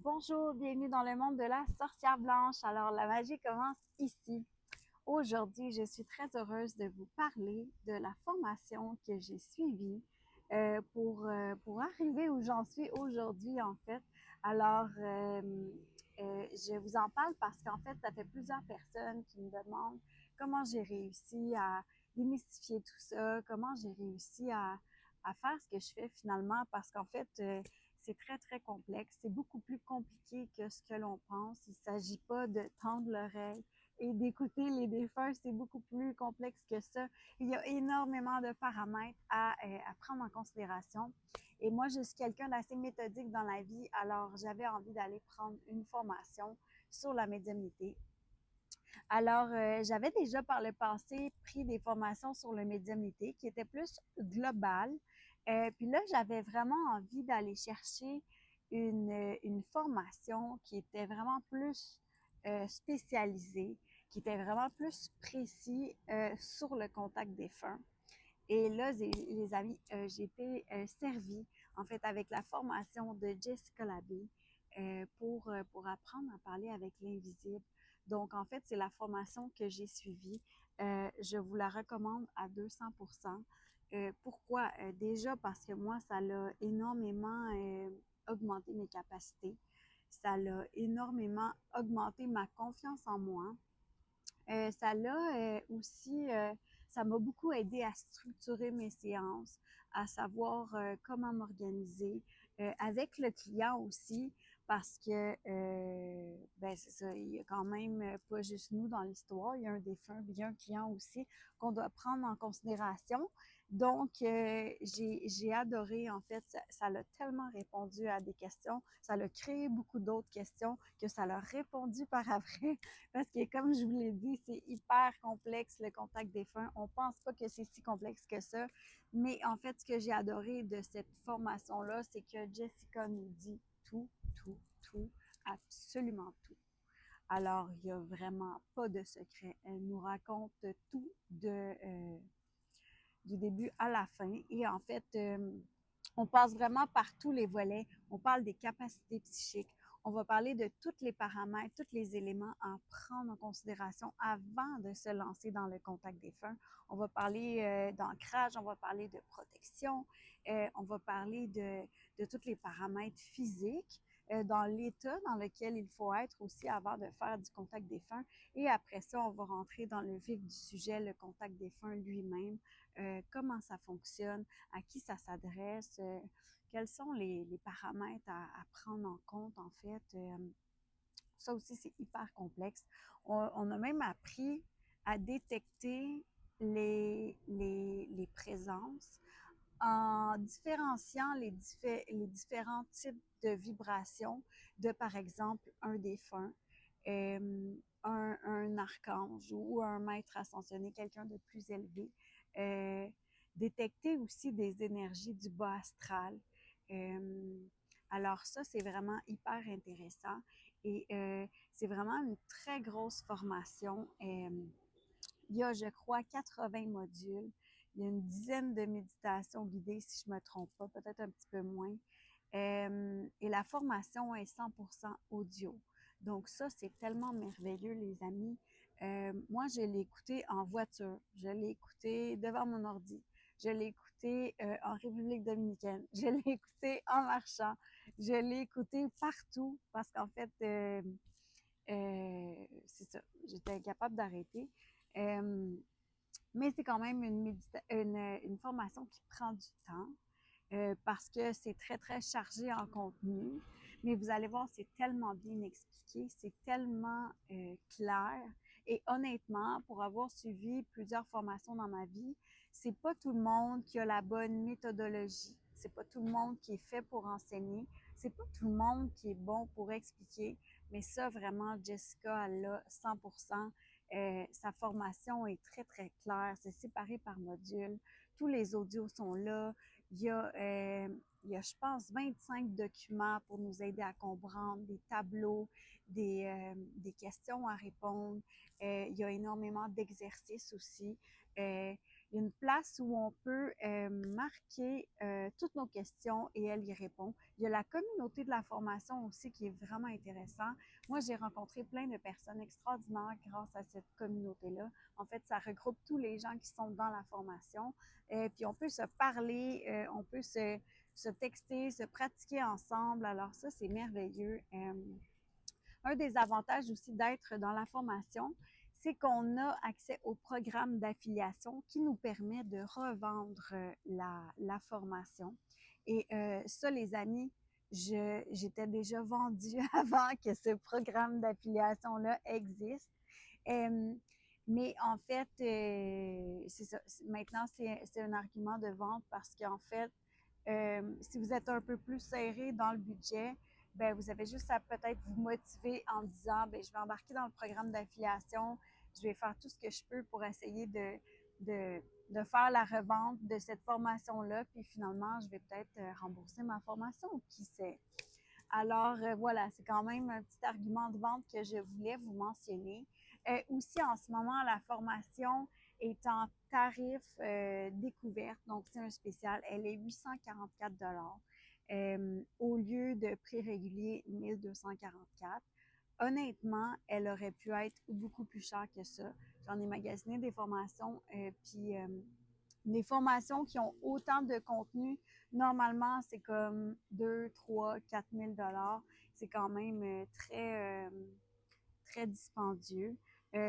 Bonjour, bienvenue dans le monde de la sorcière blanche. Alors, la magie commence ici. Aujourd'hui, je suis très heureuse de vous parler de la formation que j'ai suivie pour arriver où j'en suis aujourd'hui, en fait. Alors, je vous en parle parce qu'en fait, ça fait plusieurs personnes qui me demandent comment j'ai réussi à démystifier tout ça, comment j'ai réussi à faire ce que je fais finalement, parce qu'en fait, c'est très, très complexe. C'est beaucoup plus compliqué que ce que l'on pense. Il ne s'agit pas de tendre l'oreille et d'écouter les défunts. C'est beaucoup plus complexe que ça. Il y a énormément de paramètres à prendre en considération. Et moi, je suis quelqu'un d'assez méthodique dans la vie, alors j'avais envie d'aller prendre une formation sur la médiumnité. Alors, j'avais déjà par le passé pris des formations sur le médiumnité qui étaient plus globales. Puis là, j'avais vraiment envie d'aller chercher une formation qui était vraiment plus spécialisée, qui était vraiment plus précis sur le contact défunt. Et là, les amis, j'ai été servie en fait avec la formation de Jessica Labé pour apprendre à parler avec l'invisible. Donc, en fait, c'est la formation que j'ai suivie. Je vous la recommande à 200%. Pourquoi? Déjà parce que moi, ça l'a énormément augmenté mes capacités. Ça l'a énormément augmenté ma confiance en moi. Ça l'a aussi, ça m'a beaucoup aidé à structurer mes séances, à savoir comment m'organiser, avec le client aussi, parce que, ben c'est ça, il y a quand même pas juste nous dans l'histoire, il y a un défunt, il y a un client aussi qu'on doit prendre en considération. Donc, j'ai adoré, en fait, ça l'a tellement répondu à des questions, ça l'a créé beaucoup d'autres questions que ça l'a répondu par après. Parce que, comme je vous l'ai dit, c'est hyper complexe le contact défunt. On pense pas que c'est si complexe que ça. Mais en fait, ce que j'ai adoré de cette formation-là, c'est que Jessica nous dit tout, tout, tout, absolument tout. Alors, il n'y a vraiment pas de secret. Elle nous raconte tout du début à la fin. Et en fait, on passe vraiment par tous les volets. On parle des capacités psychiques. On va parler de tous les paramètres, tous les éléments à prendre en considération avant de se lancer dans le contact défunt. On va parler d'ancrage, on va parler de protection, on va parler de tous les paramètres physiques, dans l'état dans lequel il faut être aussi avant de faire du contact défunt. Et après ça, on va rentrer dans le vif du sujet, le contact défunt lui-même, comment ça fonctionne, à qui ça s'adresse, quels sont les paramètres à prendre en compte en fait. Ça aussi, c'est hyper complexe. On a même appris à détecter les présences en différenciant les différents types de vibrations de, par exemple, un défunt, un archange ou un maître ascensionné, quelqu'un de plus élevé. Euh, Détecter aussi des énergies du bas astral. Euh, alors ça, c'est vraiment hyper intéressant et c'est vraiment une très grosse formation. Il y a, je crois, 80 modules. Il y a une dizaine de méditations guidées, si je ne me trompe pas, peut-être un petit peu moins. Et la formation est 100% audio. Donc ça, c'est tellement merveilleux, les amis. Moi, je l'ai écouté en voiture. Je l'ai écouté devant mon ordi. Je l'ai écouté en République dominicaine. Je l'ai écouté en marchant. Je l'ai écouté partout parce qu'en fait, c'est ça, j'étais incapable d'arrêter. Euh, mais c'est quand même une formation qui prend du temps parce que c'est très, très chargé en contenu. Mais vous allez voir, c'est tellement bien expliqué, c'est tellement clair. Et honnêtement, pour avoir suivi plusieurs formations dans ma vie, c'est pas tout le monde qui a la bonne méthodologie. C'est pas tout le monde qui est fait pour enseigner. C'est pas tout le monde qui est bon pour expliquer. Mais ça, vraiment, Jessica, elle a 100%. Sa formation est très, très claire. C'est séparé par module. Tous les audios sont là. Il y a, je pense, 25 documents pour nous aider à comprendre, des tableaux, des questions à répondre. Il y a énormément d'exercices aussi. Il y a une place où on peut marquer toutes nos questions et elle y répond. Il y a la communauté de la formation aussi qui est vraiment intéressant. Moi, j'ai rencontré plein de personnes extraordinaires grâce à cette communauté-là. En fait, ça regroupe tous les gens qui sont dans la formation. Puis on peut se parler, on peut se texter, se pratiquer ensemble. Alors ça, c'est merveilleux. Un des avantages aussi d'être dans la formation, c'est qu'on a accès au programme d'affiliation qui nous permet de revendre la formation. Et ça, les amis, j'étais déjà vendue avant que ce programme d'affiliation-là existe. Euh, mais en fait, c'est ça. Maintenant, c'est un argument de vente parce qu'en fait, si vous êtes un peu plus serré dans le budget, ben vous avez juste à peut-être vous motiver en disant, ben je vais embarquer dans le programme d'affiliation, je vais faire tout ce que je peux pour essayer de faire la revente de cette formation-là, puis finalement, je vais peut-être rembourser ma formation, qui sait. Alors voilà, c'est quand même un petit argument de vente que je voulais vous mentionner. Aussi, en ce moment, la formation est en tarif découverte, donc c'est un spécial. Elle est 844 au lieu de prix régulier 1244. Honnêtement, elle aurait pu être beaucoup plus chère que ça. J'en ai magasiné des formations, puis des formations qui ont autant de contenu, normalement, c'est comme 2, 3, 4 000 $. C'est quand même très dispendieux.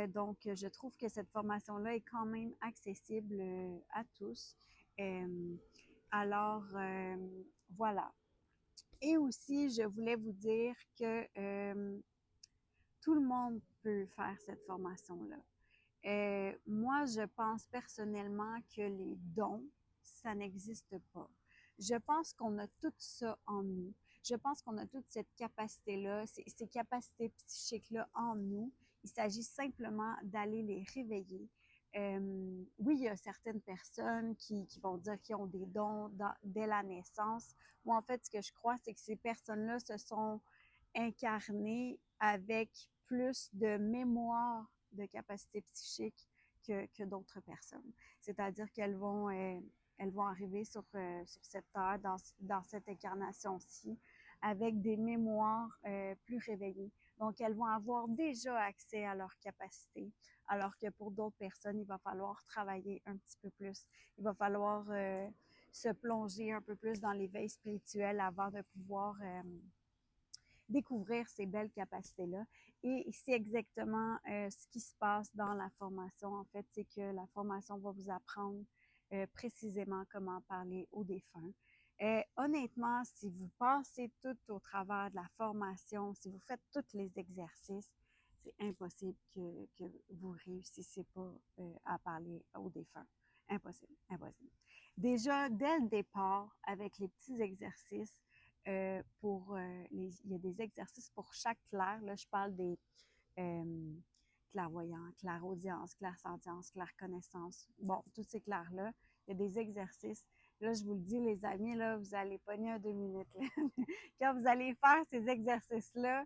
Donc, je trouve que cette formation-là est quand même accessible à tous. Euh, alors, voilà. Et aussi, je voulais vous dire que tout le monde peut faire cette formation-là. Moi, je pense personnellement que les dons, ça n'existe pas. Je pense qu'on a tout ça en nous. Je pense qu'on a toute cette capacité-là, ces capacités psychiques-là en nous. Il s'agit simplement d'aller les réveiller. Oui, il y a certaines personnes qui vont dire qu'ils ont des dons dès la naissance. Moi, en fait, ce que je crois, c'est que ces personnes-là se sont incarnées avec plus de mémoire de capacité psychique que d'autres personnes. C'est-à-dire elles vont arriver sur cette terre, dans cette incarnation-ci, avec des mémoires plus réveillées. Donc, elles vont avoir déjà accès à leurs capacités, alors que pour d'autres personnes, il va falloir travailler un petit peu plus. Il va falloir se plonger un peu plus dans l'éveil spirituel avant de pouvoir découvrir ces belles capacités-là. Et c'est exactement ce qui se passe dans la formation. En fait, c'est que la formation va vous apprendre précisément comment parler aux défunts. Honnêtement, si vous passez tout au travers de la formation, si vous faites tous les exercices, c'est impossible que vous réussissiez pas à parler aux défunts. Impossible, impossible. Déjà, dès le départ, avec les petits exercices, il y a des exercices pour chaque clair. Là, je parle des clairvoyants, clairaudience, clairsentience, clairconnaissance. Bon, tous ces clairs-là, il y a des exercices. Là, je vous le dis, les amis, là, vous allez pogner un 2 minutes. Là. Quand vous allez faire ces exercices-là,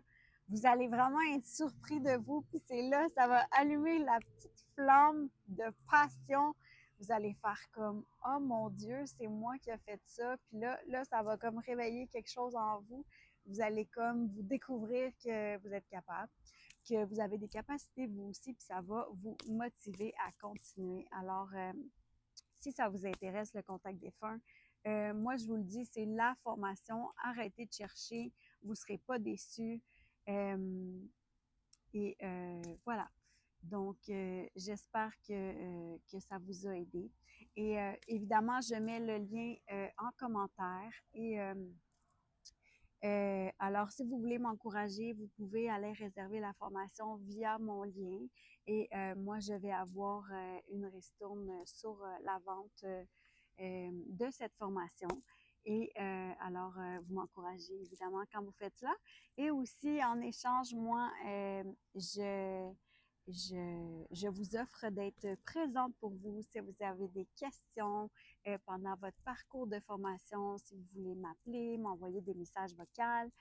vous allez vraiment être surpris de vous. Puis c'est là, ça va allumer la petite flamme de passion. Vous allez faire comme « Oh mon Dieu, c'est moi qui ai fait ça. » Puis là, ça va comme réveiller quelque chose en vous. Vous allez comme vous découvrir que vous êtes capable, que vous avez des capacités vous aussi, puis ça va vous motiver à continuer. Alors, si ça vous intéresse, le contact défunt, moi, je vous le dis, c'est la formation. Arrêtez de chercher. Vous ne serez pas déçus. Et voilà. Donc, j'espère que ça vous a aidé. Et évidemment, je mets le lien en commentaire. Et alors, si vous voulez m'encourager, vous pouvez aller réserver la formation via mon lien. Et moi, je vais avoir une ristourne sur la vente de cette formation. Et alors, vous m'encouragez évidemment quand vous faites ça. Et aussi, en échange, moi, je vous offre d'être présente pour vous si vous avez des questions pendant votre parcours de formation, si vous voulez m'appeler, m'envoyer des messages vocaux.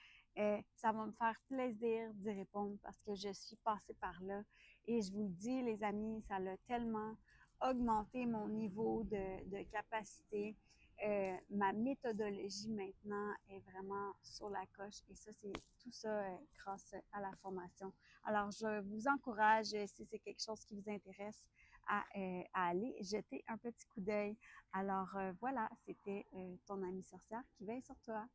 Ça va me faire plaisir d'y répondre parce que je suis passée par là. Et je vous le dis, les amis, ça l'a tellement augmenté mon niveau de capacité. Ma méthodologie maintenant est vraiment sur la coche et ça, c'est tout ça grâce à la formation. Alors, je vous encourage, si c'est quelque chose qui vous intéresse, à aller jeter un petit coup d'œil. Alors, voilà, c'était ton amie sorcière qui veille sur toi.